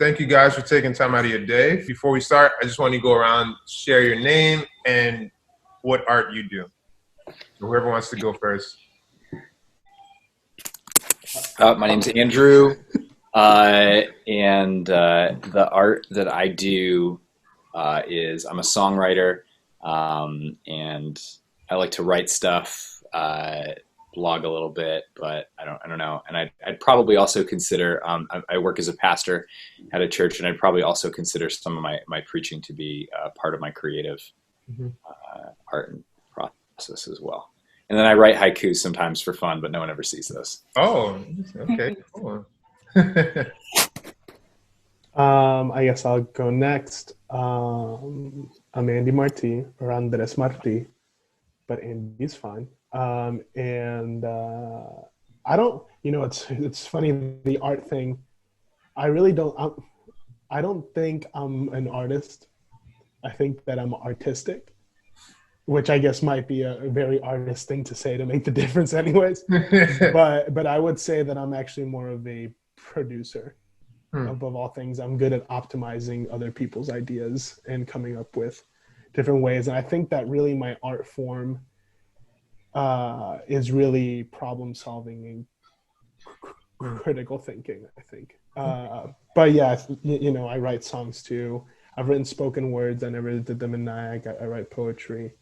Thank you guys for taking time out of your day. Before we start, I just want to go around, share your name and what art you do. Whoever wants to go first. My name's Andrew, and the art that I do is I'm a songwriter, and I like to write stuff, blog a little bit, but I don't know. And I'd probably also consider I work as a pastor at a church, and I'd probably also consider some of my preaching to be part of my creative art and process as well. And then I write haikus sometimes for fun, but no one ever sees those. Oh, okay, cool. I guess I'll go next. I'm Andy Marti, or Andres Marti, but Andy's fine. And I don't, it's funny, the art thing. I really don't, I don't think I'm an artist. I think that I'm artistic, which I guess might be a very artist thing to say to make the difference anyways. but I would say that I'm actually more of a producer. Above all things, I'm good at optimizing other people's ideas and coming up with different ways. And I think that really my art form is really problem solving and critical thinking, I think. But yeah, I write songs too. I've written spoken words. I never did them in NIAG. I write poetry.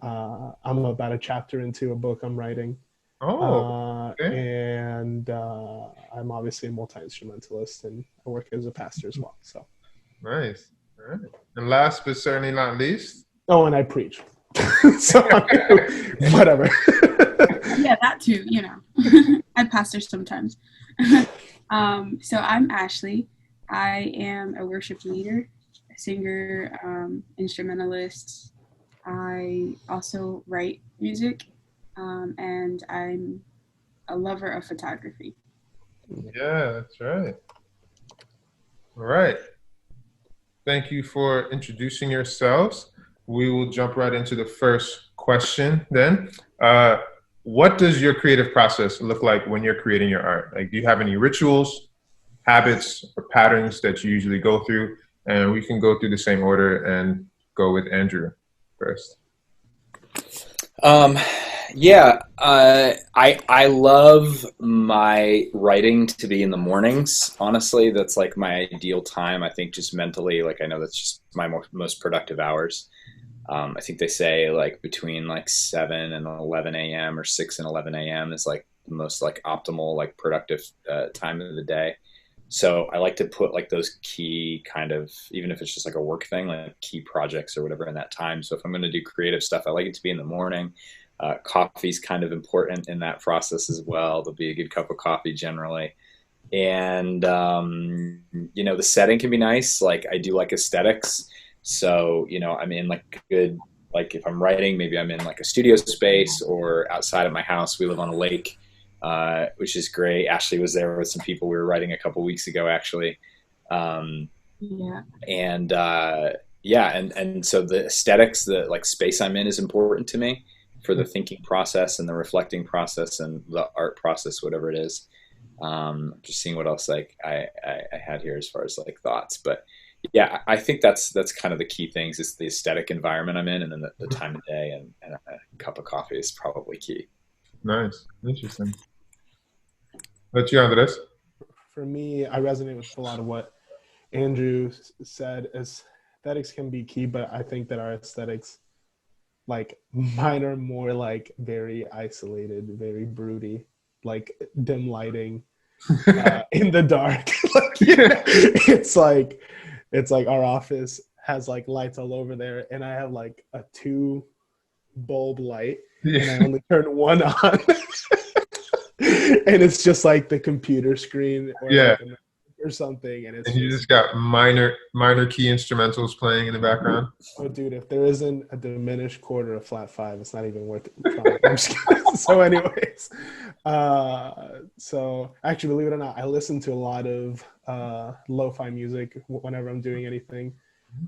I'm about a chapter into a book I'm writing. And I'm obviously a multi-instrumentalist, and I work as a pastor as well. So nice. All right. And last but certainly not least. Oh, and I preach. So whatever. Yeah, that too. I pastor sometimes. So I'm Ashley. I am a worship leader, a singer, instrumentalist. I also write music, and I'm a lover of photography. Yeah, that's right. All right. Thank you for introducing yourselves. We will jump right into the first question then. What does your creative process look like when you're creating your art? Like, do you have any rituals, habits, or patterns that you usually go through? And we can go through the same order and go with Andrew first. I love my writing to be in the mornings. Honestly, that's like my ideal time. I think just mentally, like I know that's just my most productive hours. I think they say like between like 7 and 11 a.m. or 6 and 11 a.m. is like the most like optimal, like productive time of the day. So I like to put like those key kind of, even if it's just like a work thing, like key projects or whatever in that time. So if I'm going to do creative stuff, I like it to be in the morning. Coffee's kind of important in that process as well. There'll be a good cup of coffee generally. And, the setting can be nice. Like I do like aesthetics. So, I'm in like good, like if I'm writing, maybe I'm in like a studio space or outside of my house. We live on a lake. Which is great. Ashley was there with some people we were writing a couple weeks ago, actually. And so the aesthetics, the like space I'm in is important to me for the thinking process and the reflecting process and the art process, whatever it is. Just seeing what else like I had here as far as like thoughts, but yeah, I think that's kind of the key things is the aesthetic environment I'm in, and then the time of day and a cup of coffee is probably key. Nice. Interesting. What's you, Andres? For me, I resonate with a lot of what Andrew said. Aesthetics can be key, but I think that our aesthetics, like mine are more like very isolated, very broody, like dim lighting in the dark. It's like our office has like lights all over there, and I have like a 2 bulb light, and I only turn one on. And it's just like the computer screen or something, and you just got minor key instrumentals playing in the background. Oh dude, if there isn't a diminished chord or a flat 5, it's not even worth trying. I'm just kidding. So anyways, so actually, believe it or not, I listen to a lot of lo-fi music whenever I'm doing anything.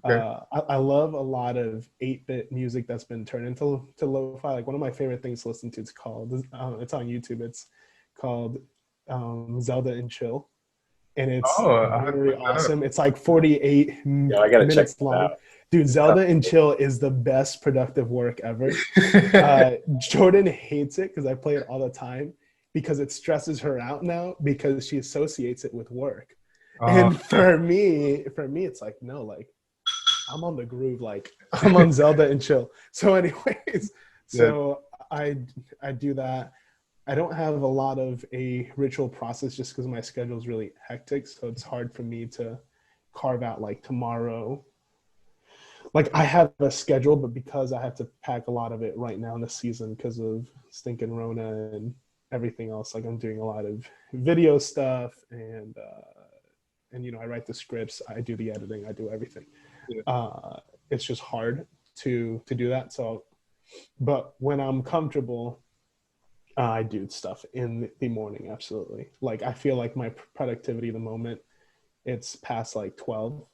Okay. I love a lot of 8-bit music that's been turned into lo-fi. Like one of my favorite things to listen to, it's on YouTube. It's called Zelda and Chill. and it's Oh, I have to very look that up. awesome. It's like 48 Yeah, I gotta check minutes that long. out. Dude, Zelda and Chill is the best productive work ever. Jordan hates it because I play it all the time because it stresses her out now because she associates it with work. And for me, it's like, no, like I'm on the groove, like I'm on Zelda and Chill. So anyways, so I do that. I don't have a lot of a ritual process just because my schedule is really hectic. So it's hard for me to carve out like tomorrow. Like I have a schedule, but because I have to pack a lot of it right now in the season because of stinking Rona and everything else, like I'm doing a lot of video stuff and you know, I write the scripts, I do the editing, I do everything. It's just hard to do that. So, but when I'm comfortable, I do stuff in the morning. Absolutely. Like I feel like my productivity, the moment it's past like 12,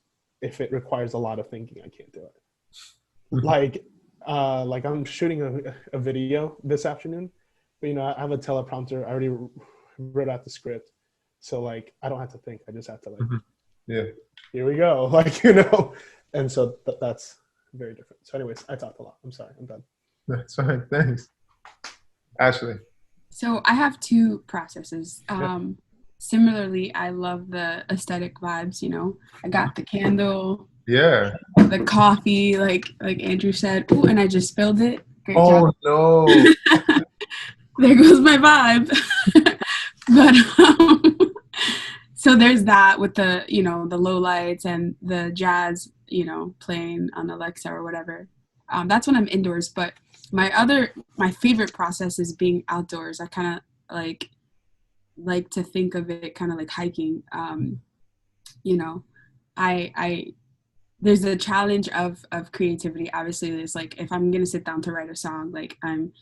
if it requires a lot of thinking, I can't do it. Like I'm shooting a video this afternoon, but you know, I have a teleprompter. I already wrote out the script. So like, I don't have to think. I just have to like, here we go. Like, you know, and so that's very different. So anyways, I talked a lot. I'm sorry. I'm done. That's fine. Thanks. Ashley. So I have two processes. Similarly, I love the aesthetic vibes, you know. I got the candle, the coffee, like Andrew said. Ooh, and I just spilled it. Great job. No. There goes my vibe. But so there's that with the, you know, the low lights and the jazz, you know, playing on Alexa or whatever. That's when I'm indoors. But my favorite process is being outdoors. I kind of like to think of it kind of like hiking. You know, I there's a challenge of creativity. Obviously, there's like, if I'm gonna sit down to write a song, like I'm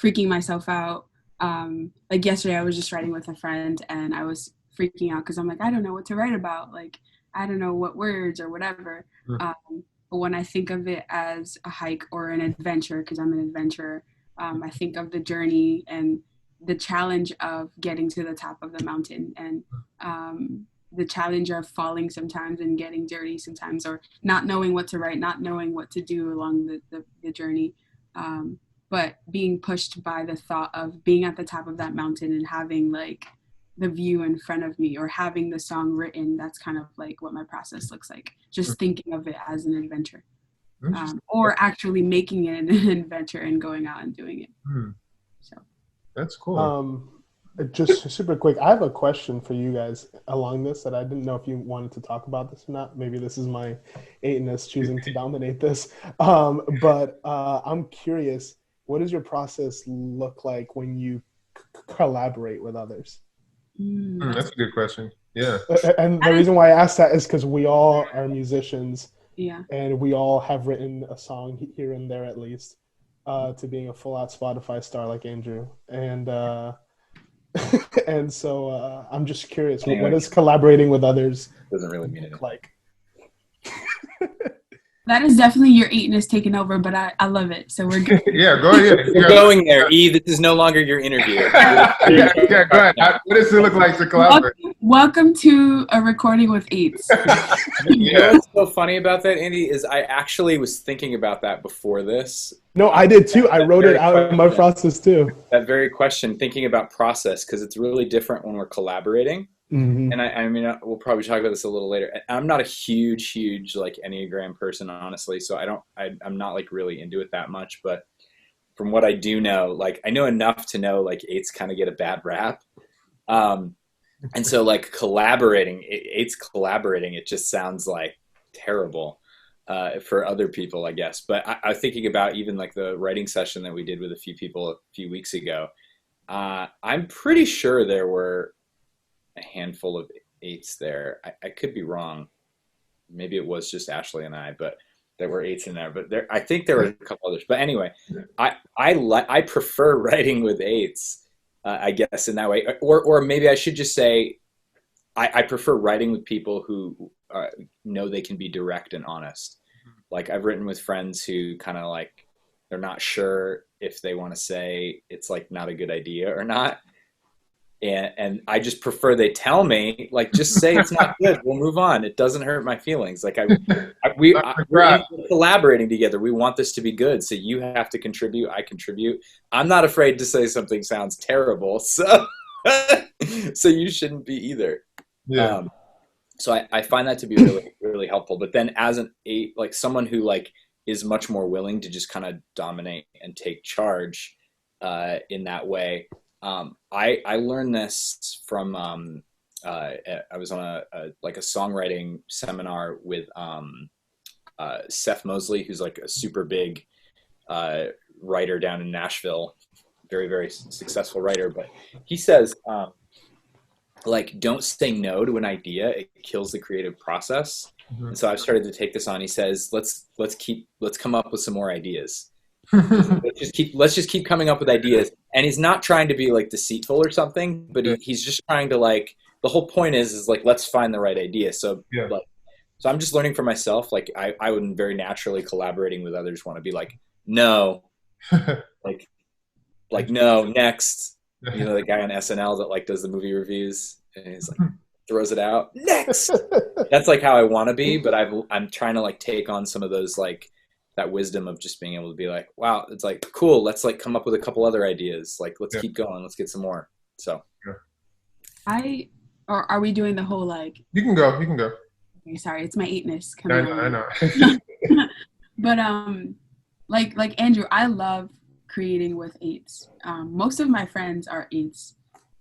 freaking myself out. Like yesterday I was just writing with a friend and I was freaking out because I'm like, I don't know what to write about, like I don't know what words or whatever. But when I think of it as a hike or an adventure, because I'm an adventurer, I think of the journey and the challenge of getting to the top of the mountain, and the challenge of falling sometimes and getting dirty sometimes, or not knowing what to write, not knowing what to do along the journey. But being pushed by the thought of being at the top of that mountain and having like the view in front of me, or having the song written, that's kind of like what my process looks like. Just thinking of it as an adventure, or actually making it an adventure and going out and doing it. So that's cool. Just super quick, I have a question for you guys along this that I didn't know if you wanted to talk about this or not. Maybe this is my eightness choosing to dominate this. But I'm curious, what does your process look like when you collaborate with others? That's a good question. Yeah. And the reason why I asked that is because we all are musicians. Yeah. And we all have written a song here and there at least, to being a full out Spotify star like Andrew. And and so I'm just curious, what is collaborating with others doesn't really mean it like? That is definitely your eightness taking over, but I love it. So we're good. Yeah, go ahead. We're going there. E, this is no longer your interview. Yeah, go ahead. What does it look like to collaborate? Welcome to a recording with eights. You know what's so funny about that, Andy, is I actually was thinking about that before this. No, I did too. I wrote it out in my process too. That very question, thinking about process, because it's really different when we're collaborating. Mm-hmm. And I mean, we'll probably talk about this a little later. I'm not a huge like Enneagram person, honestly. So I'm not like really into it that much. But from what I do know, like I know enough to know like eights kind of get a bad rap. And so like eights collaborating, it just sounds like terrible for other people, I guess. But I'm thinking about even like the writing session that we did with a few people a few weeks ago. I'm pretty sure there were a handful of eights there. I could be wrong. Maybe it was just Ashley and I, but there were eights in there. But I think there were a couple others. But anyway, I prefer writing with eights, I guess, in that way. Or maybe I should just say I prefer writing with people who know they can be direct and honest. Like I've written with friends who kind of like, they're not sure if they want to say it's like not a good idea or not. And I just prefer they tell me, like, just say it's not good. We'll move on. It doesn't hurt my feelings. Like we're collaborating together. We want this to be good. So you have to contribute. I contribute. I'm not afraid to say something sounds terrible. So, so you shouldn't be either. Yeah. So I find that to be really, really helpful. But then as like someone who like is much more willing to just kind of dominate and take charge in that way. I learned this from I was on a songwriting seminar with Seth Mosley, who's like a super big writer down in Nashville, very, very successful writer. But he says, like, don't say no to an idea. It kills the creative process. Mm-hmm. And so I've started to take this on. He says, let's come up with some more ideas. let's just keep coming up with ideas. And he's not trying to be like deceitful or something, but he's just trying to, like, the whole point is like, let's find the right idea. So so I'm just learning for myself. Like I would very naturally collaborating with others want to be like, no, like no, next, you know, the guy on SNL that like does the movie reviews and he's like throws it out next. That's like how I want to be. But I'm trying to like take on some of those, like, that wisdom of just being able to be like, wow, it's like, cool. Let's like come up with a couple other ideas. Like, let's keep going. Let's get some more. So or are we doing the whole, like, You can go. Okay, sorry, it's my eightness coming coming on. I know. But like Andrew, I love creating with eights. Most of my friends are eights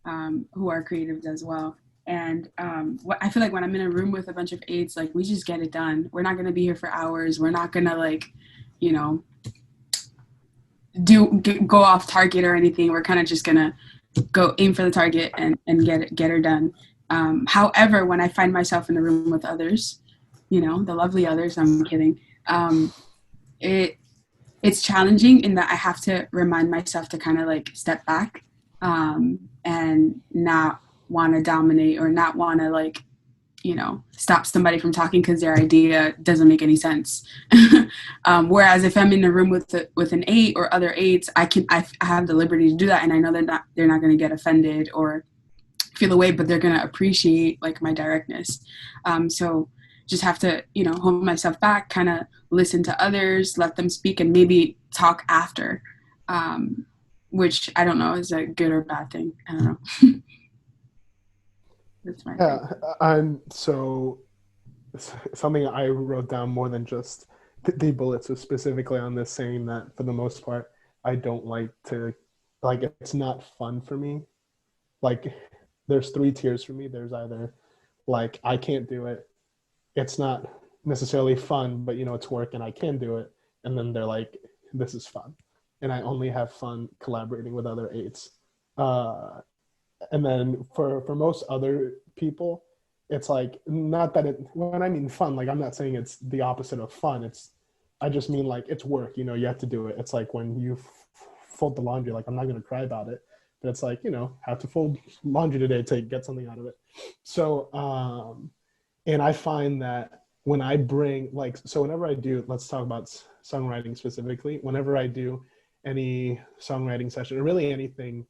who are creatives as well. And I feel like when I'm in a room with a bunch of eights, like, we just get it done. We're not going to be here for hours. We're not going to, like, you know, go off target or anything. We're kind of just going to go aim for the target and get her done. However, when I find myself in the room with others, you know, the lovely others, I'm kidding. It's challenging in that I have to remind myself to kind of like step back and not want to dominate or not want to, like, you know, stop somebody from talking because their idea doesn't make any sense. Whereas if I'm in a room with an eight or other eights, I have the liberty to do that, and I know they're not going to get offended or feel away, but they're going to appreciate, like, my directness. So just have to, you know, hold myself back, kind of listen to others, let them speak, and maybe talk after, which I don't know is a good or bad thing. I don't know. That's my thing. So something I wrote down more than just the bullets was specifically on this, saying that for the most part, I don't like to, like, it's not fun for me. Like, there's 3 tiers for me. There's either, like, I can't do it. It's not necessarily fun, but, you know, it's work and I can do it. And then they're like, this is fun. And I only have fun collaborating with other eights. And then for most other people, it's like, not that when I mean fun, like, I'm not saying it's the opposite of fun. I just mean, like, it's work, you know, you have to do it. It's like when you fold the laundry, like, I'm not going to cry about it, but it's like, you know, have to fold laundry today to get something out of it. So, and I find that when I bring, like, so whenever I do, let's talk about songwriting specifically, whenever I do any songwriting session or really anything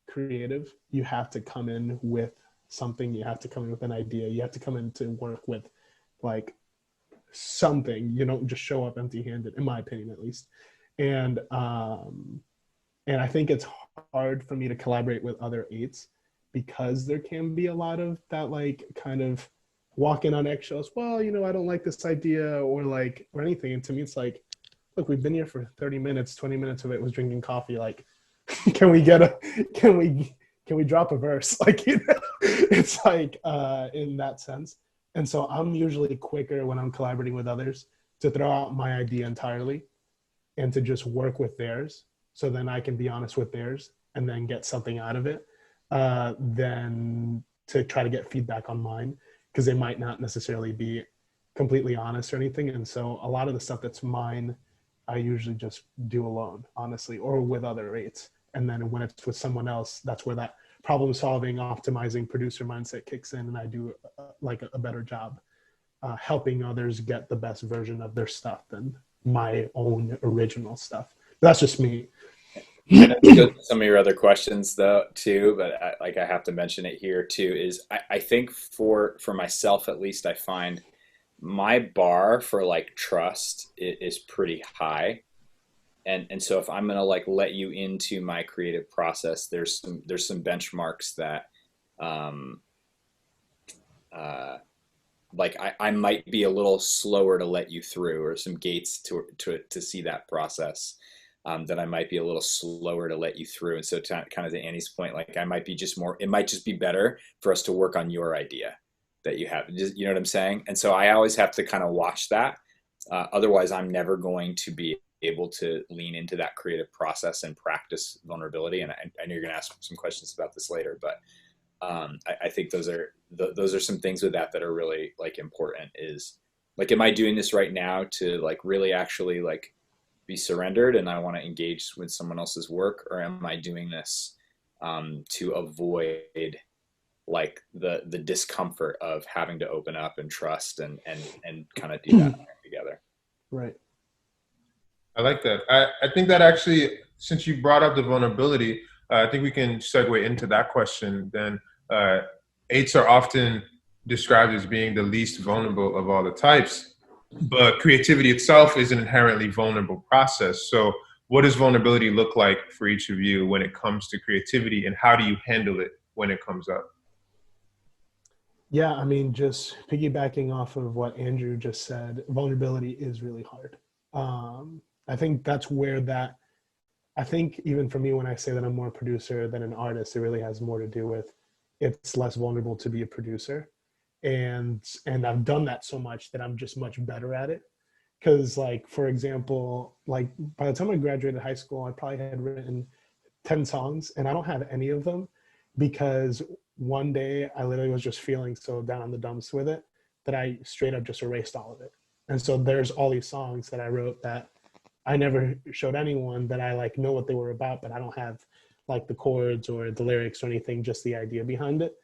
creative, you have to come in with something. You have to come in with an idea. You have to come in to work with, like, something. You don't just show up empty-handed, in my opinion, at least. And I think it's hard for me to collaborate with other eights because there can be a lot of that, like, kind of walking on eggshells. Well, you know, I don't like this idea or anything. And to me, it's like, look, we've been here for 30 minutes, 20 minutes of it was drinking coffee. Like, can we drop a verse? Like, you know, it's like, in that sense. And so I'm usually quicker when I'm collaborating with others to throw out my idea entirely and to just work with theirs. So then I can be honest with theirs and then get something out of it, than to try to get feedback on mine, because they might not necessarily be completely honest or anything. And so a lot of the stuff that's mine, I usually just do alone, honestly, or with other eights. And then when it's with someone else, that's where that problem solving, optimizing producer mindset kicks in. And I do like a better job helping others get the best version of their stuff than my own original stuff. That's just me. I know this goes to some of your other questions though too, but I have to mention it here too. Is I think for myself at least, I find my bar for like trust is pretty high, and so if I'm gonna like let you into my creative process, there's some benchmarks that um, uh, like I might be a little slower to let you through, or some gates to see that process, that I might be a little slower to let you through. And so kind of to Annie's point, like I might be just more, it might just be better for us to work on your idea that you have. You know what I'm saying? And so I always have to kind of watch that. Otherwise, I'm never going to be able to lean into that creative process and practice vulnerability. And I know you're going to ask some questions about this later, but I think those are some things with that are really like important. Is like, am I doing this right now to like really actually like be surrendered and I want to engage with someone else's work, or am I doing this to avoid like the discomfort of having to open up and trust and kind of do that together? Right. I like that. I think that actually, since you brought up the vulnerability, I think we can segue into that question then. Eights are often described as being the least vulnerable of all the types, but creativity itself is an inherently vulnerable process. So what does vulnerability look like for each of you when it comes to creativity, and how do you handle it when it comes up? Yeah, I mean, just piggybacking off of what Andrew just said, vulnerability is really hard. I think that's where I think even for me, when I say that I'm more a producer than an artist, it really has more to do with it's less vulnerable to be a producer. And I've done that so much that I'm just much better at it. Because like, for example, like by the time I graduated high school, I probably had written 10 songs, and I don't have any of them because one day I literally was just feeling so down in the dumps with it that I straight up just erased all of it. And so there's all these songs that I wrote that I never showed anyone, that I like know what they were about, but I don't have like the chords or the lyrics or anything, just the idea behind it.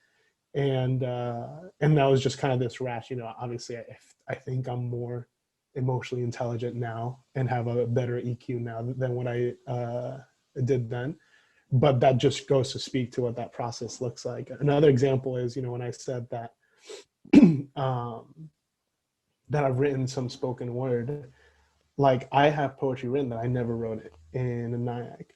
And that was just kind of this rash, you know. Obviously I think I'm more emotionally intelligent now and have a better EQ now than what I did then. But that just goes to speak to what that process looks like. Another example is, you know, when I said that that I've written some spoken word, like I have poetry written that I never wrote it in a Nyack.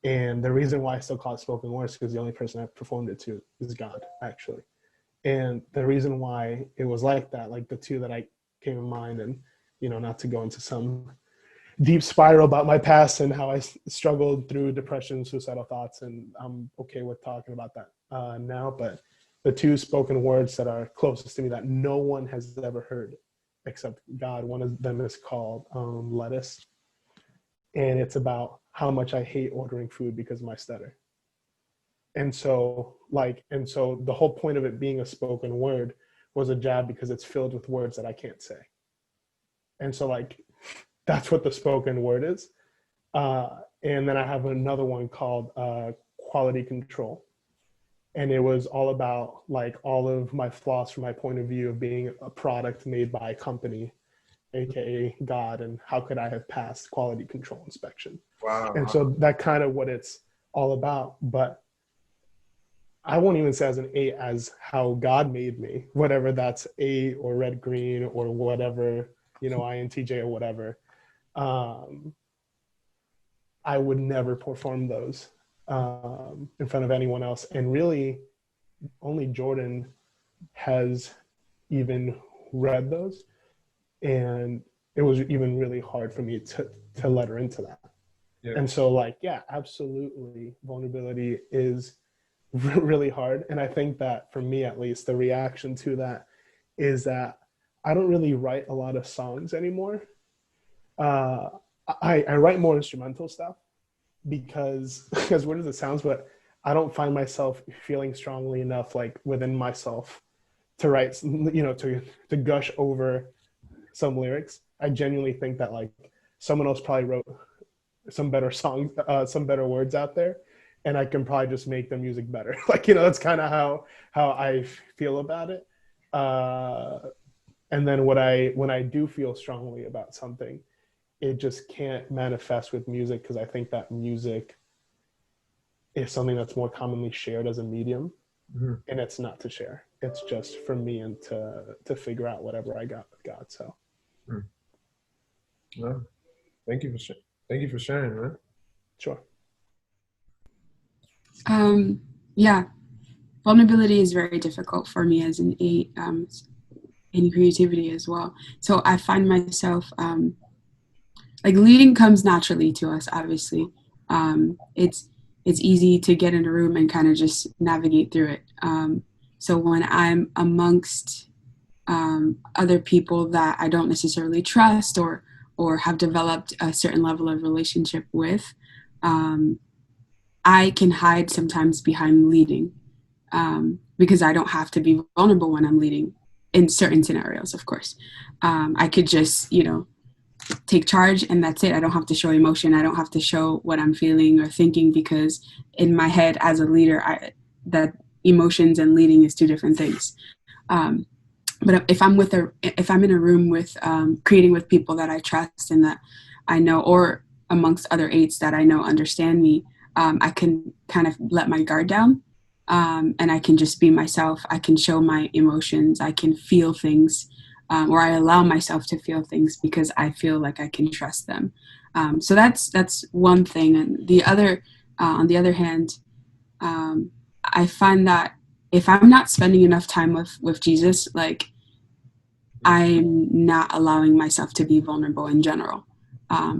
And the reason why I still call it spoken word is because the only person I've performed it to is God, actually. And the reason why it was like that, like the two that I came in mind, and, you know, not to go into some deep spiral about my past and how I struggled through depression, suicidal thoughts, and I'm okay with talking about that now. But the two spoken words that are closest to me that no one has ever heard except God, one of them is called Lettuce. And it's about how much I hate ordering food because of my stutter. And so the whole point of it being a spoken word was a jab because it's filled with words that I can't say. And so like, that's what the spoken word is. And then I have another one called Quality Control. And it was all about like all of my flaws from my point of view of being a product made by a company, AKA God, and how could I have passed quality control inspection. Wow. And so that kind of what it's all about. But I won't even say as an 8 as how God made me, whatever that's 8 or red, green, or whatever, you know, INTJ or whatever. I would never perform those in front of anyone else. And really only Jordan has even read those. And it was even really hard for me to let her into that. Yeah. And so like, yeah, absolutely. Vulnerability is really hard. And I think that for me, at least, the reaction to that is that I don't really write a lot of songs anymore. I write more instrumental stuff because, as weird as it sounds, but I don't find myself feeling strongly enough, like within myself, to write, you know, to gush over some lyrics. I genuinely think that like someone else probably wrote some better songs, some better words out there, and I can probably just make the music better. Like, you know, that's kind of how I feel about it. And then when I do feel strongly about something, it just can't manifest with music, because I think that music is something that's more commonly shared as a medium, and it's not to share. It's just for me and to figure out whatever I got with God. So, No, thank you for sharing, man. sure. Yeah, vulnerability is very difficult for me as an 8, in creativity as well. So I find myself, like, leading comes naturally to us, obviously. It's easy to get in a room and kind of just navigate through it. So when I'm amongst other people that I don't necessarily trust or have developed a certain level of relationship with, I can hide sometimes behind leading, because I don't have to be vulnerable when I'm leading in certain scenarios, of course. I could just, take charge and that's it. I don't have to show emotion. I don't have to show what I'm feeling or thinking, because in my head as a leader, that emotions and leading is two different things. But if I'm in a room with, creating with people that I trust and that I know, or amongst other 8s that I know understand me, I can kind of let my guard down, and I can just be myself. I can show my emotions. I can feel things, or I allow myself to feel things because I feel like I can trust them. So that's one thing. And the other, on the other hand, I find that if I'm not spending enough time with Jesus, like, I'm not allowing myself to be vulnerable in general.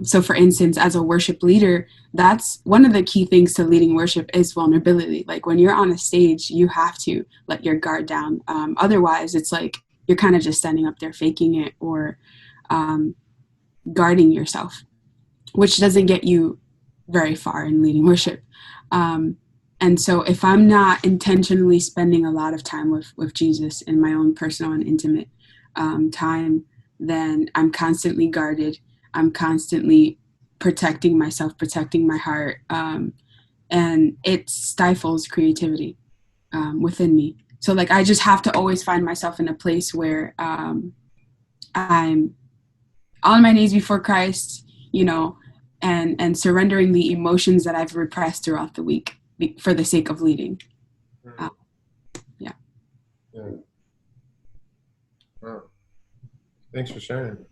So for instance, as a worship leader, that's one of the key things to leading worship is vulnerability. Like, when you're on a stage, you have to let your guard down. Otherwise, it's like you're kind of just standing up there faking it, or guarding yourself, which doesn't get you very far in leading worship. And so if I'm not intentionally spending a lot of time with Jesus in my own personal and intimate time, then I'm constantly guarded. I'm constantly protecting myself, protecting my heart, and it stifles creativity within me. So, like, I just have to always find myself in a place where I'm on my knees before Christ, and surrendering the emotions that I've repressed throughout the week for the sake of leading. Yeah. Wow. Thanks for sharing.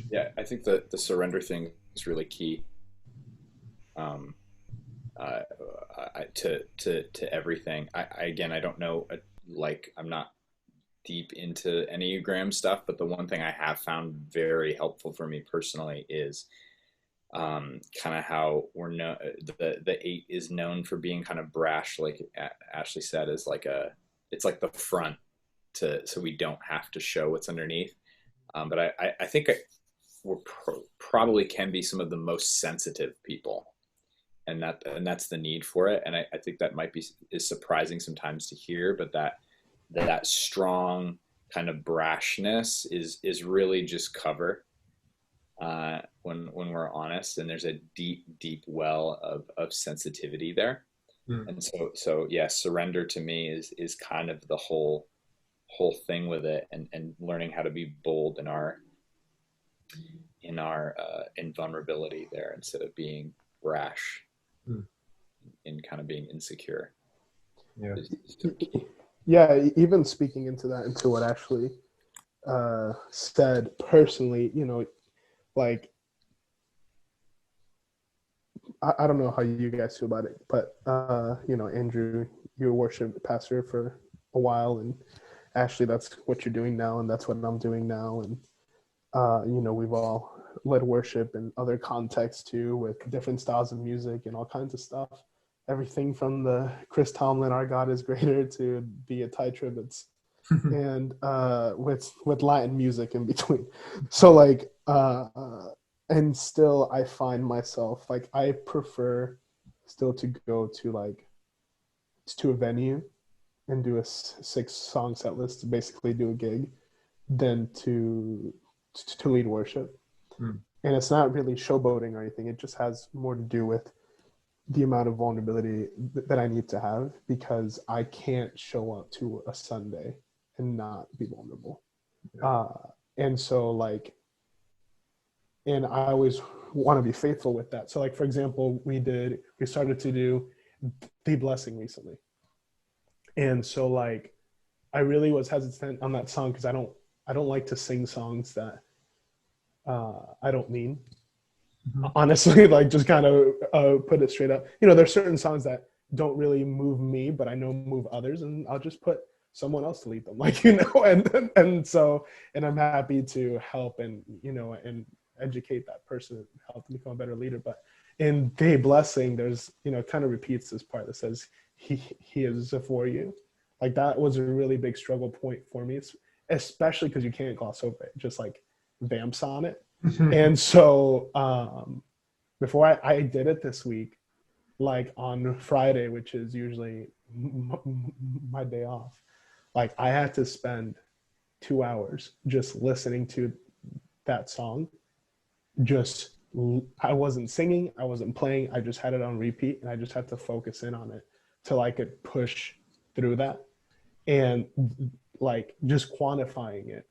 Yeah, I think the surrender thing is really key. To everything. I don't know, like, I'm not deep into Enneagram stuff, but the one thing I have found very helpful for me personally is kind of how the 8 is known for being kind of brash, like Ashley said, is like it's like the front so we don't have to show what's underneath. But I think we're probably can be some of the most sensitive people, and that's the need for it. And I think that is surprising sometimes to hear, but that strong kind of brashness is really just cover, when we're honest, and there's a deep well of sensitivity there. And so yeah, surrender to me is kind of the whole thing with it, and learning how to be bold in our in vulnerability there, instead of being brash in kind of being insecure. Yeah, even speaking into what Ashley said personally, like, I don't know how you guys feel about it, but Andrew, you were worship pastor for a while, and Ashley, that's what you're doing now, and that's what I'm doing now, and we've all led worship in other contexts too, with different styles of music and all kinds of stuff. Everything from the Chris Tomlin "Our God Is Greater" to Be a Ty Tribbets, and with Latin music in between. So, like, and still I find myself, like, I prefer still to go to a venue and do a 6-song set list, to basically do a gig, than to lead worship. And it's not really showboating or anything. It just has more to do with the amount of vulnerability that I need to have, because I can't show up to a Sunday and not be vulnerable. And so like, and I always want to be faithful with that. So like, for example, we started to do The Blessing recently. And so like, I really was hesitant on that song because I don't like to sing songs that I don't mean. Honestly, like just kind of put it straight up. You know, there's certain songs that don't really move me, but I know move others, and I'll just put someone else to lead them. Like, you know, and I'm happy to help and, you know, and educate that person, help them become a better leader. But in The Blessing, there's, you know, kind of repeats this part that says he is for you. Like that was a really big struggle point for me, especially because you can't gloss over it. Just like vamps on it. And so before I did it this week, like on Friday, which is usually my day off, like I had to spend 2 hours just listening to that song. I wasn't singing, I wasn't playing, I just had it on repeat, and I just had to focus in on it till I could push through that. And like just quantifying it,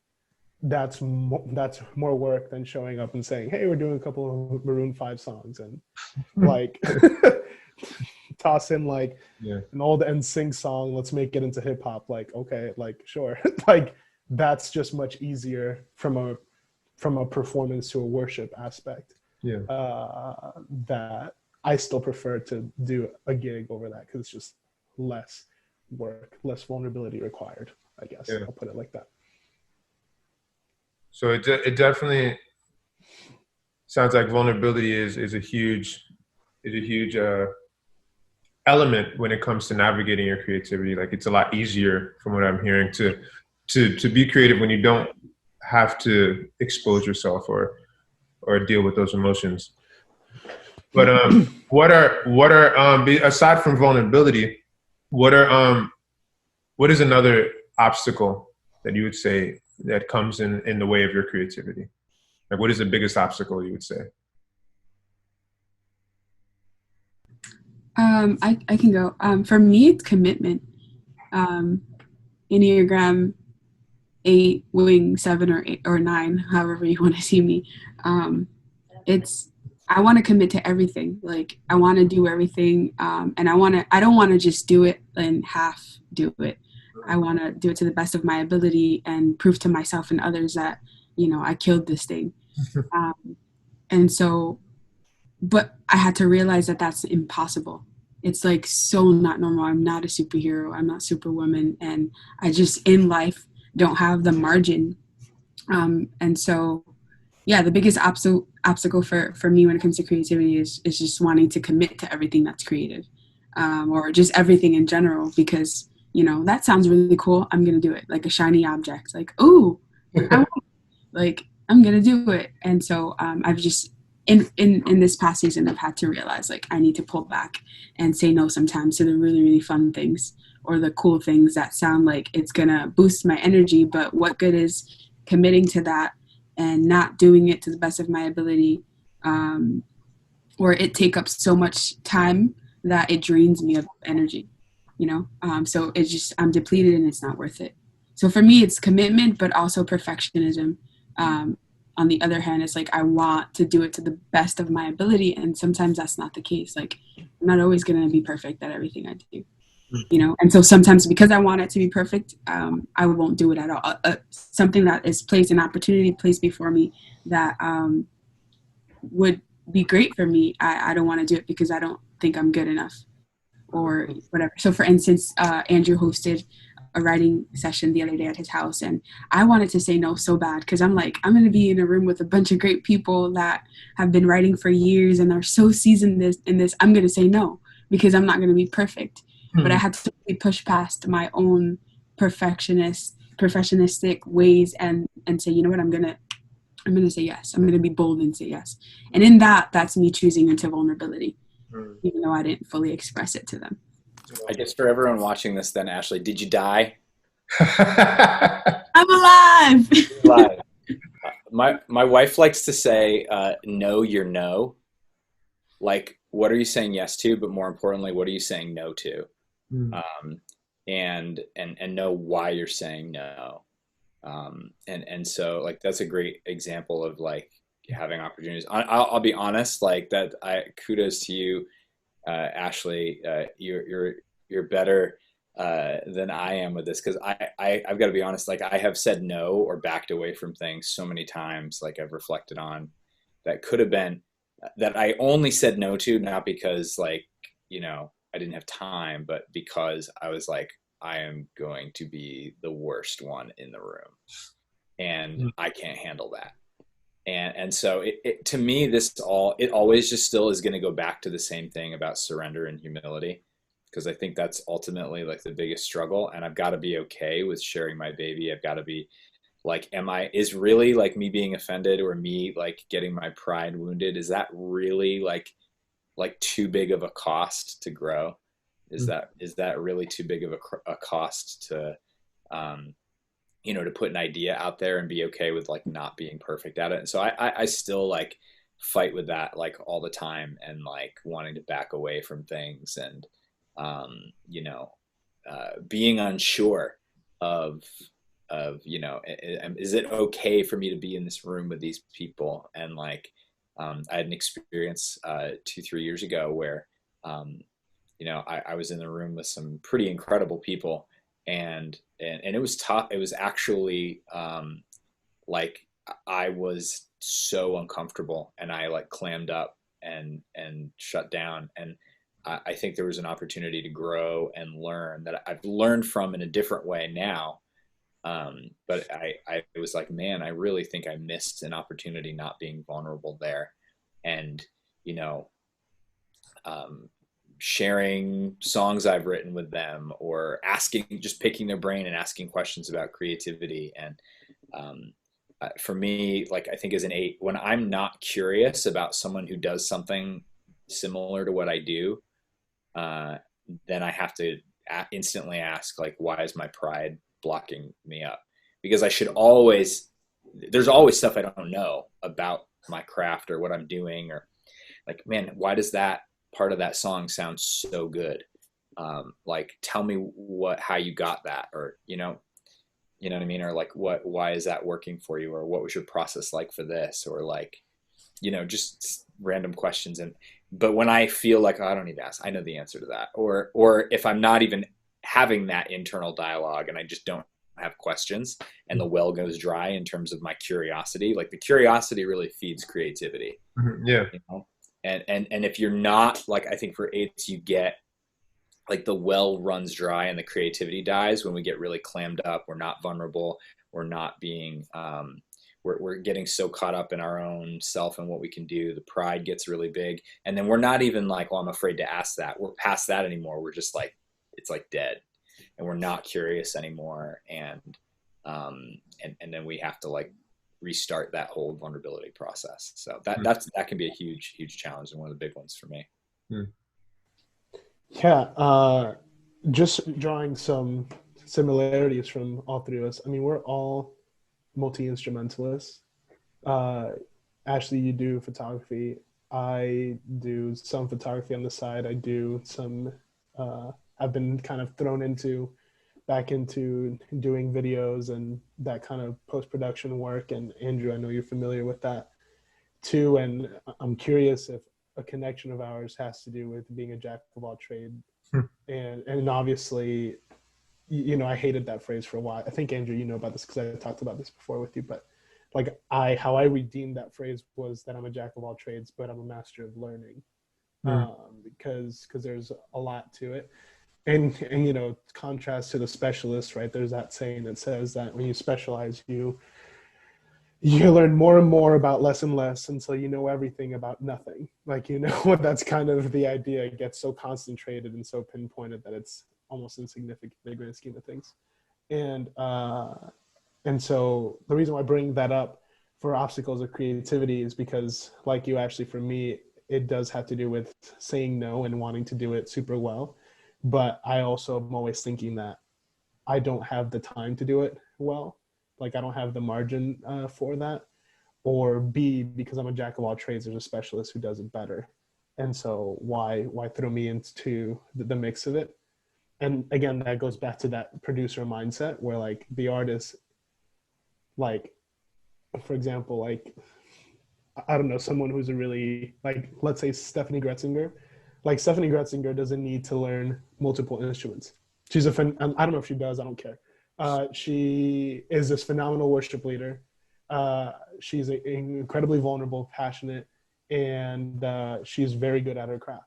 that's more work than showing up and saying, hey, we're doing a couple of Maroon 5 songs, and like toss in like an old NSYNC song, let's make it into hip hop. Like, okay, like sure. Like that's just much easier from a performance to a worship aspect. That I still prefer to do a gig over that because it's just less work, less vulnerability required, I guess. I'll put it like that. So it definitely sounds like vulnerability is a huge element when it comes to navigating your creativity. Like it's a lot easier, from what I'm hearing, to be creative when you don't have to expose yourself or deal with those emotions. But what are aside from vulnerability, what is another obstacle that you would say that comes in the way of your creativity? Like, what is the biggest obstacle you would say? I can go. For me, it's commitment. Enneagram 8, wing 7 or 8 or 9, however you want to see me. I want to commit to everything. Like I want to do everything, and I don't want to just do it and half do it. I want to do it to the best of my ability and prove to myself and others that, you know, I killed this thing. And so, but I had to realize that that's impossible. It's like so not normal. I'm not a superhero. I'm not Superwoman. And I just in life don't have the margin. And so, yeah, the biggest obstacle for me when it comes to creativity is just wanting to commit to everything that's creative, or just everything in general, because, you know, that sounds really cool. I'm going to do it, like a shiny object, like, ooh, I'm going to do it. And so I've just, in this past season, I've had to realize, like, I need to pull back and say no sometimes to the really, really fun things or the cool things that sound like it's going to boost my energy. But what good is committing to that and not doing it to the best of my ability, or it take up so much time that it drains me of energy, you know? So it's just, I'm depleted and it's not worth it. So for me, it's commitment, but also perfectionism. On the other hand, it's like, I want to do it to the best of my ability. And sometimes that's not the case. Like, I'm not always going to be perfect at everything I do, you know? And so sometimes because I want it to be perfect, I won't do it at all. Something that is placed, an opportunity placed before me that would be great for me, I don't want to do it because I don't think I'm good enough or whatever. So for instance, Andrew hosted a writing session the other day at his house, and I wanted to say no so bad because I'm like, I'm going to be in a room with a bunch of great people that have been writing for years and are so seasoned in this. I'm going to say no because I'm not going to be perfect. But I had to push past my own perfectionistic ways and say, you know what, I'm gonna say yes. I'm gonna be bold and say yes. And in that's me choosing into vulnerability, even though I didn't fully express it to them. I guess for everyone watching this, then, Ashley, did you die? I'm alive. Alive. My wife likes to say, "Know your no." Like, what are you saying yes to? But more importantly, what are you saying no to? And know why you're saying no. And so like that's a great example of like having opportunities. I'll be honest, like that. Kudos to you, Ashley. You're better than I am with this, because I've got to be honest. Like I have said no or backed away from things so many times. Like I've reflected on that could have been that I only said no to, not because like I didn't have time, but because I was like, I am going to be the worst one in the room, and I can't handle that. And so to me, it always just still is going to go back to the same thing about surrender and humility, because I think that's ultimately like the biggest struggle. And I've got to be okay with sharing my baby. I've got to be like, is really like me being offended or me like getting my pride wounded? Is that really like too big of a cost to grow? Is that really too big of a cost to, to put an idea out there and be okay with like not being perfect at it? And so I still like fight with that like all the time, and like wanting to back away from things, and being unsure of is it okay for me to be in this room with these people? And like I had an experience 2-3 years ago where I was in the room with some pretty incredible people, and it was tough. It was actually like I was so uncomfortable, and I like clammed up and shut down. And I think there was an opportunity to grow and learn that I've learned from in a different way now. But I was like, man, I really think I missed an opportunity not being vulnerable there. And, sharing songs I've written with them, or just picking their brain and asking questions about creativity. And for me, like I think as an 8, when I'm not curious about someone who does something similar to what I do, then I have to instantly ask, like, why is my pride blocking me up? Because there's always stuff I don't know about my craft or what I'm doing, or like, man, why does that part of that song sound so good? Like, tell me how you got that, or, you know what I mean? Or like, why is that working for you? Or what was your process like for this? Or like, just random questions. But when I feel like, oh, I don't need to ask, I know the answer to that. Or if I'm not even having that internal dialogue and I just don't have questions, and the well goes dry in terms of my curiosity, like the curiosity really feeds creativity. Yeah. And if you're not, like, I think for 8s, you get like the well runs dry and the creativity dies when we get really clammed up. We're not vulnerable. We're not being, we're getting so caught up in our own self and what we can do. The pride gets really big. And then we're not even like, well, I'm afraid to ask that. We're past that anymore. We're just like, it's like dead, and we're not curious anymore. And then we have to like restart that whole vulnerability process. So that can be a huge challenge, and one of the big ones for me. Yeah, just drawing some similarities from all three of us. I mean, we're all multi-instrumentalists. Ashley, you do photography. I do some photography on the side. I do some, I've been kind of thrown back into doing videos and that kind of post-production work. And Andrew, I know you're familiar with that too. And I'm curious if a connection of ours has to do with being a jack of all trades. And obviously, I hated that phrase for a while. I think, Andrew, you know about this because I talked about this before with you, but like how I redeemed that phrase was that I'm a jack of all trades, but I'm a master of learning. Because there's a lot to it. And contrast to the specialist, right? There's that saying that says that when you specialize, you learn more and more about less and less until you know everything about nothing. Like, that's kind of the idea. It gets so concentrated and so pinpointed that it's almost insignificant in the grand scheme of things. And so the reason why I bring that up for obstacles of creativity is because, like you, actually, for me, it does have to do with saying no and wanting to do it super well. But I also am always thinking that I don't have the time to do it well. Like, I don't have the margin for that. Or B, because I'm a jack of all trades, there's a specialist who does it better. And so why throw me into the mix of it? And again, that goes back to that producer mindset where like the artist like, for example, like, I don't know, someone who's a really, like, let's say Stephanie Gretzinger. Like, Stephanie Gretzinger doesn't need to learn multiple instruments. She's I don't know if she does, I don't care. She is this phenomenal worship leader. She's incredibly vulnerable, passionate, and she's very good at her craft.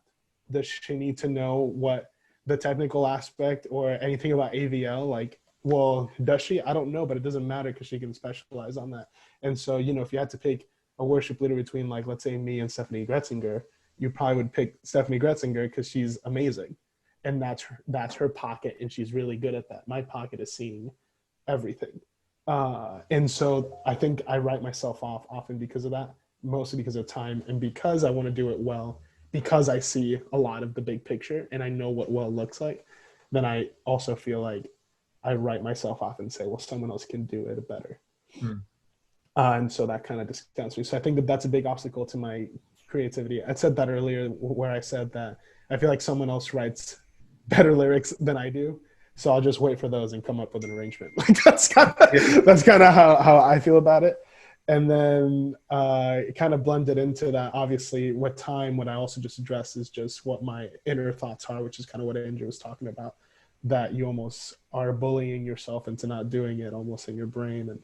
Does she need to know what the technical aspect or anything about AVL? Like, well, does she? I don't know, but it doesn't matter because she can specialize on that. And so, you know, if you had to pick a worship leader between, like, let's say me and Stephanie Gretzinger, you probably would pick Stephanie Gretzinger because she's amazing. And that's her pocket, and she's really good at that. My pocket is seeing everything. And so I think I write myself off often because of that, mostly because of time and because I want to do it well, because I see a lot of the big picture and I know what well looks like. Then I also feel like I write myself off and say, well, someone else can do it better. And so that kind of discounts me. So I think that that's a big obstacle to my creativity. I said that earlier, where I said that I feel like someone else writes better lyrics than I do. So I'll just wait for those and come up with an arrangement. Like, that's kind of how I feel about it. And then it kind of blended into that. Obviously, with time, what I also just addressed is just what my inner thoughts are, which is kind of what Andrew was talking about, that you almost are bullying yourself into not doing it almost in your brain.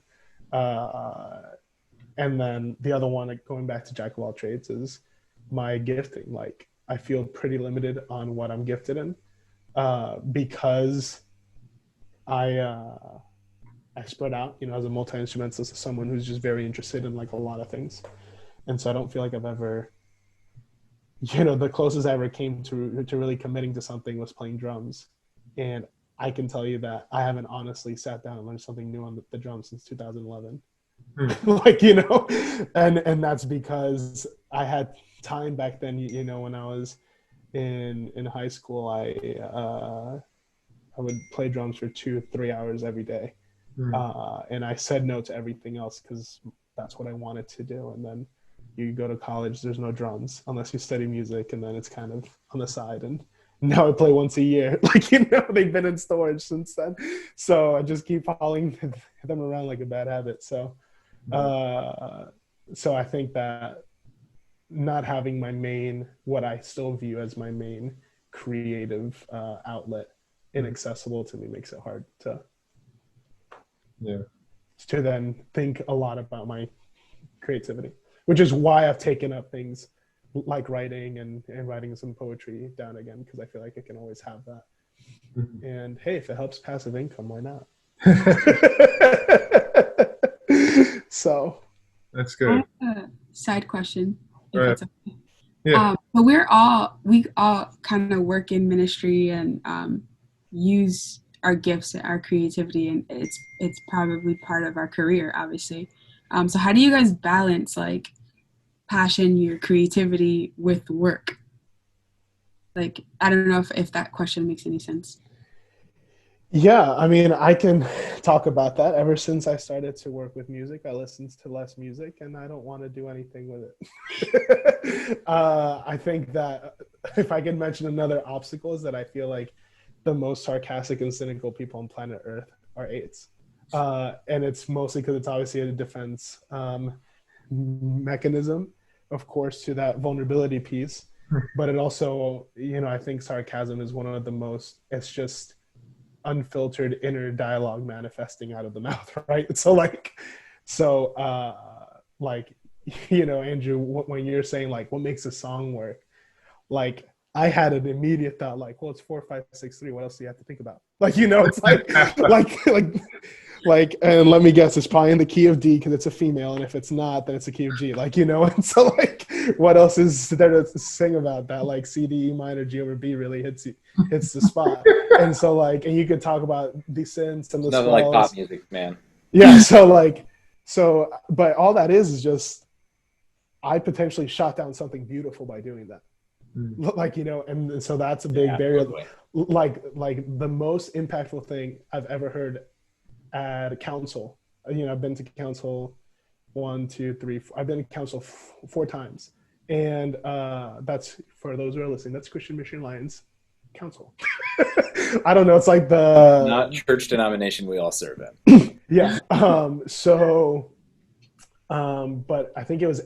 And then the other one, like, going back to Jack of all trades, is my gifting. Like, I feel pretty limited on what I'm gifted in because I spread out, you know, as a multi-instrumentalist, as someone who's just very interested in, like, a lot of things. And so I don't feel like I've ever, you know, the closest I ever came to really committing to something was playing drums. And I can tell you that I haven't honestly sat down and learned something new on the drums since 2011. Like, you know, and that's because I had time back then. You know, when I was in high school, I would play drums for 2-3 hours every day. And I said no to everything else because that's what I wanted to do. And then you go to college, there's no drums unless you study music, and then it's kind of on the side. And now I play once a year. Like, you know, they've been in storage since then. So I just keep following them around like a bad habit. So I think that not having my main, what I still view as my main creative outlet, inaccessible to me, makes it hard to then think a lot about my creativity, which is why I've taken up things like writing and writing some poetry down again, because I feel like I can always have that. And hey, if it helps passive income, why not? So that's good. Side question. Right. That's okay. Yeah. But we all kind of work in ministry and use our gifts and our creativity, and it's probably part of our career, obviously. So how do you guys balance, like, passion, your creativity with work? Like, I don't know if that question makes any sense. Yeah, I mean, I can talk about that. Ever since I started to work with music, I listened to less music, and I don't want to do anything with it. I think that if I can mention another obstacle, is that I feel like the most sarcastic and cynical people on planet Earth are AIDS. And it's mostly because it's obviously a defense mechanism, of course, to that vulnerability piece. But it also, you know, I think sarcasm is one of the most, it's just unfiltered inner dialogue manifesting out of the mouth, right? So you know, Andrew, when you're saying, like, what makes a song work, like, I had an immediate thought, like, well, it's 4, 5, 6, 3. What else do you have to think about? Like, you know, it's like, and let me guess, it's probably in the key of D because it's a female, and if it's not, then it's a key of G. Like, you know, and so, like, what else is there to sing about that? Like, C, D, E minor, G over B really hits the spot. And so, like, and you could talk about the synths and the nothing swells. Like pop music, man. Yeah. But all that is just, I potentially shot down something beautiful by doing that. Like, you know, and so that's a big barrier. Totally. Like the most impactful thing I've ever heard at council, you know, I've been to council 1, 2, 3, 4. I've been to council 4 times. And that's, for those who are listening, that's Christian Mission Alliance. council. I don't know. It's like the Not church denomination we all serve in. yeah. But I think it was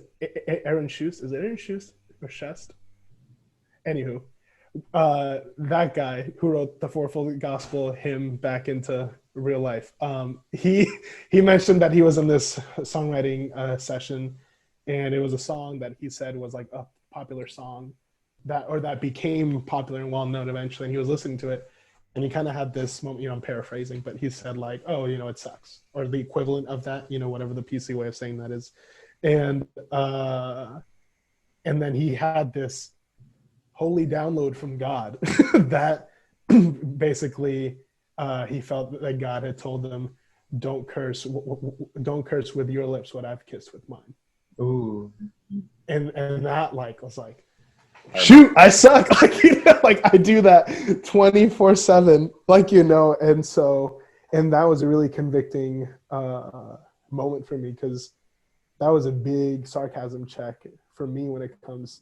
Aaron Schust. Is it Aaron Schust or Shest? Anywho, that guy who wrote the Fourfold Gospel hymn back into real life. He mentioned that he was in this songwriting session, and it was a song that he said was like a popular song that became popular and well known eventually. And he was listening to it, and he kind of had this moment. I'm paraphrasing, but he said like, "Oh, it sucks," or the equivalent of that. Whatever the PC way of saying that is, and then he had this holy download from God that basically he felt that God had told him, don't curse with your lips what I've kissed with mine. Ooh. And that was like, shoot, I suck. Like I do that 24/7, and that was a really convicting moment for me, because that was a big sarcasm check for me when it comes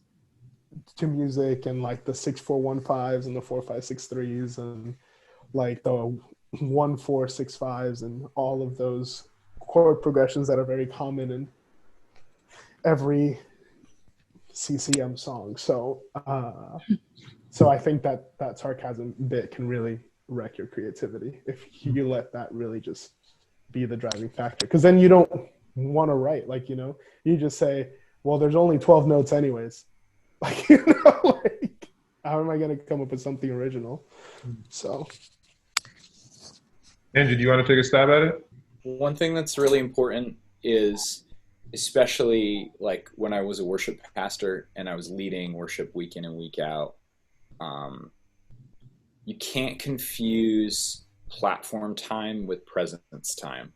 to music, and like the 6/4-1/5s and the 4/5-6/3s and like the 1/4-6/5s and all of those chord progressions that are very common in every CCM song. So I think that sarcasm bit can really wreck your creativity if you let that really just be the driving factor, because then you don't want to write, you just say, well, there's only 12 notes anyways. How am I going to come up with something original? So, Andrew, do you want to take a stab at it? One thing that's really important is, especially like when I was a worship pastor and I was leading worship week in and week out, you can't confuse platform time with presence time.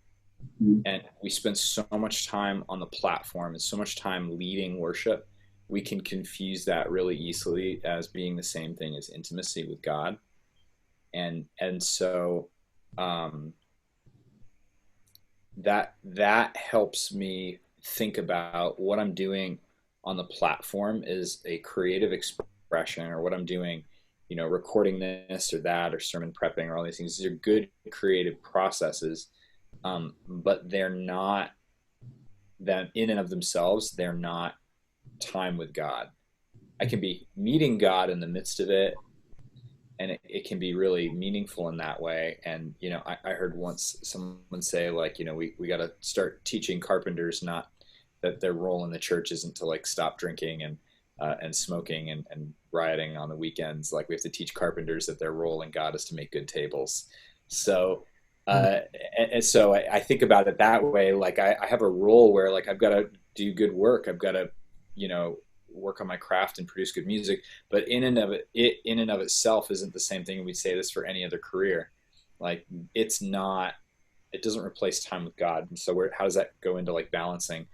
And we spend so much time on the platform and so much time leading worship, we can confuse that really easily as being the same thing as intimacy with God. And so that helps me think about what I'm doing on the platform is a creative expression, or what I'm doing, recording this or that, or sermon prepping, or all these things. These are good creative processes, but they're not, that in and of themselves, they're not time with God. I can be meeting God in the midst of it, and it can be really meaningful in that way. And I heard once someone say, like, we got to start teaching carpenters not that their role in the church isn't to like stop drinking and smoking and rioting on the weekends. Like, we have to teach carpenters that their role in God is to make good tables. So and so I think about it that way. Like I have a role where like I've got to do good work. I've got to work on my craft and produce good music, but in and of itself isn't the same thing. And we say this for any other career. Like it doesn't replace time with God. And so how does that go into like balancing?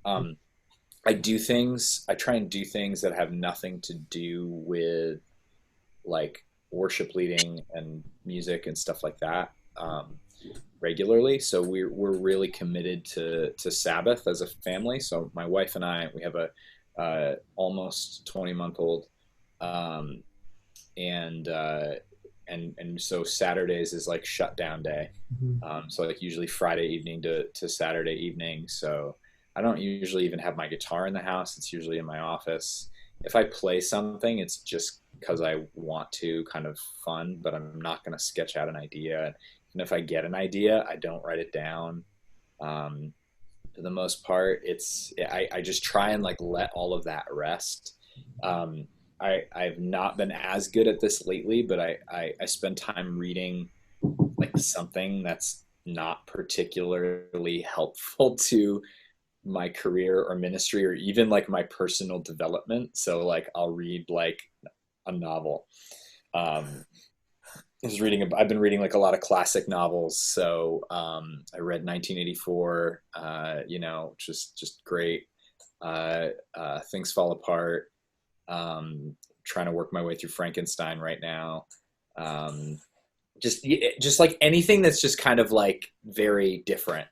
I try and do things that have nothing to do with like worship leading and music and stuff like that regularly. So we're really committed to Sabbath as a family. So my wife and I, we have a almost 20-month-old, and so Saturdays is like shutdown day. So like usually Friday evening to Saturday evening. So I don't usually even have my guitar in the house. It's usually in my office. If I play something, it's just because I want to, kind of fun, but I'm not going to sketch out an idea. And if I get an idea, I don't write it down. For the most part, I just try and like let all of that rest. I've not been as good at this lately, but I spend time reading like something that's not particularly helpful to my career or ministry, or even like my personal development. So like I'll read like a novel. I've been reading like a lot of classic novels. So I read 1984, which is just great. Things Fall Apart. Trying to work my way through Frankenstein right now. Just like anything that's just kind of like very different.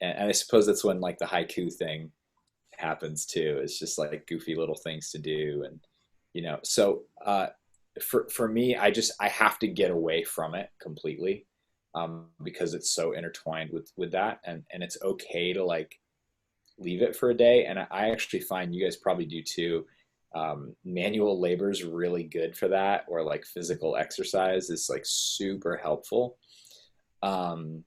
And I suppose that's when like the haiku thing happens too. It's just like goofy little things to do. And, so for me, I have to get away from it completely, because it's so intertwined with that, and it's okay to like leave it for a day. And I actually find, you guys probably do too, manual labor is really good for that, or like physical exercise is like super helpful. And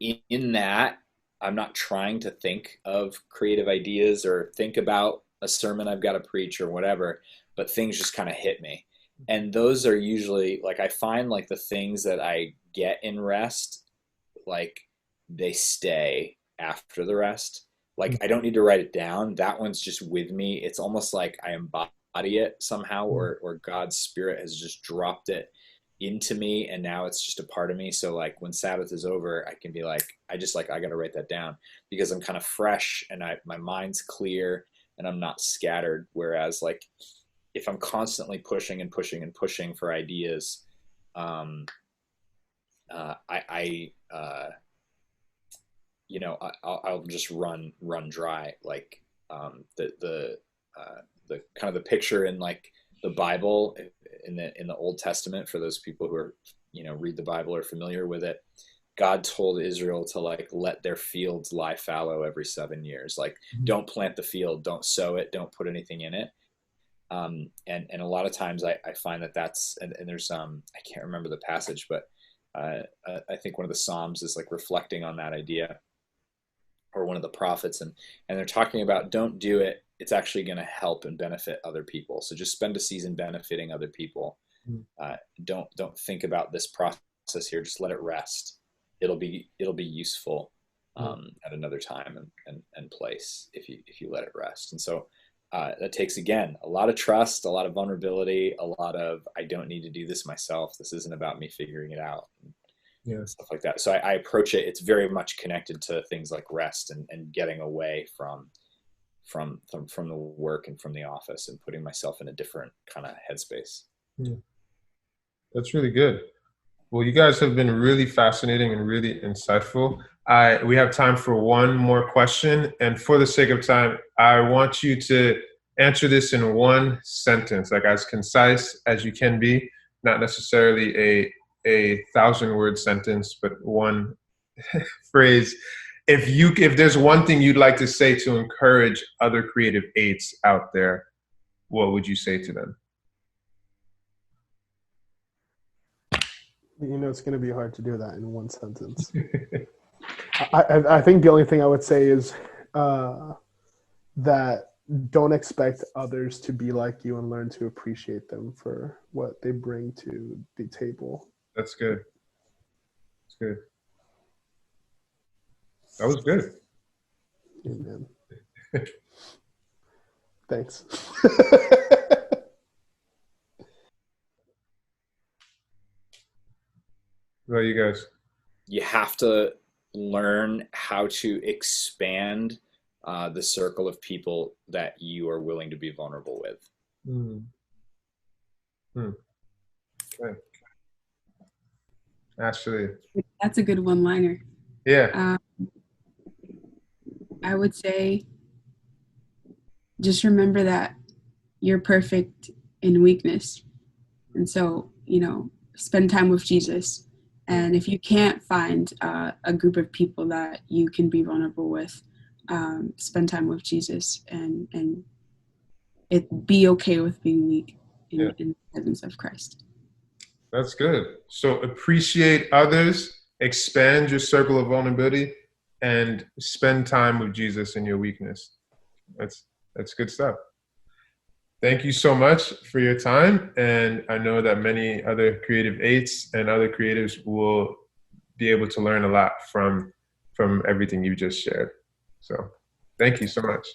in that, I'm not trying to think of creative ideas or think about a sermon I've got to preach or whatever, but things just kind of hit me. And those are usually like, I find like the things that I get in rest, like they stay after the rest. Like I don't need to write it down. That one's just with me. It's almost like I embody it somehow, or God's Spirit has just dropped it into me, and now it's just a part of me. So like when Sabbath is over, I can be like, I got to write that down, because I'm kind of fresh and my mind's clear and I'm not scattered. Whereas like if I'm constantly pushing and pushing and pushing for ideas, I'll just run dry. Like the kind of the picture in like the Bible in the Old Testament, for those people who are, read the Bible or familiar with it, God told Israel to like let their fields lie fallow every 7 years. Like don't plant the field, don't sow it, don't put anything in it. And a lot of times I find that's, and there's I can't remember the passage, but I think one of the Psalms is like reflecting on that idea, or one of the prophets, and they're talking about, don't do it. It's actually going to help and benefit other people. So just spend a season benefiting other people. Don't think about this process here. Just let it rest. It'll be useful at another time and place if you let it rest. And so that takes, again, a lot of trust, a lot of vulnerability, a lot of, I don't need to do this myself. This isn't about me figuring it out. Stuff like that. So I approach it. It's very much connected to things like rest and getting away from the work and from the office, and putting myself in a different kind of headspace. That's really good. Well, you guys have been really fascinating and really insightful. We have time for one more question, and for the sake of time, I want you to answer this in one sentence, like as concise as you can be, not necessarily a 1,000-word sentence, but one phrase. If there's one thing you'd like to say to encourage other creative eights out there, what would you say to them? It's going to be hard to do that in one sentence. I think the only thing I would say is that don't expect others to be like you, and learn to appreciate them for what they bring to the table. That's good. That's good. That was good. Amen. Thanks. What about you guys? You have to learn how to expand the circle of people that you are willing to be vulnerable with. Okay. Ashley. That's a good one-liner. Yeah. I would say just remember that you're perfect in weakness. And so, spend time with Jesus. And if you can't find a group of people that you can be vulnerable with, spend time with Jesus and be okay with being weak in the presence of Christ. That's good. So appreciate others, expand your circle of vulnerability, and spend time with Jesus in your weakness. That's good stuff. Thank you so much for your time. And I know that many other creative eights and other creatives will be able to learn a lot from everything you just shared. So thank you so much.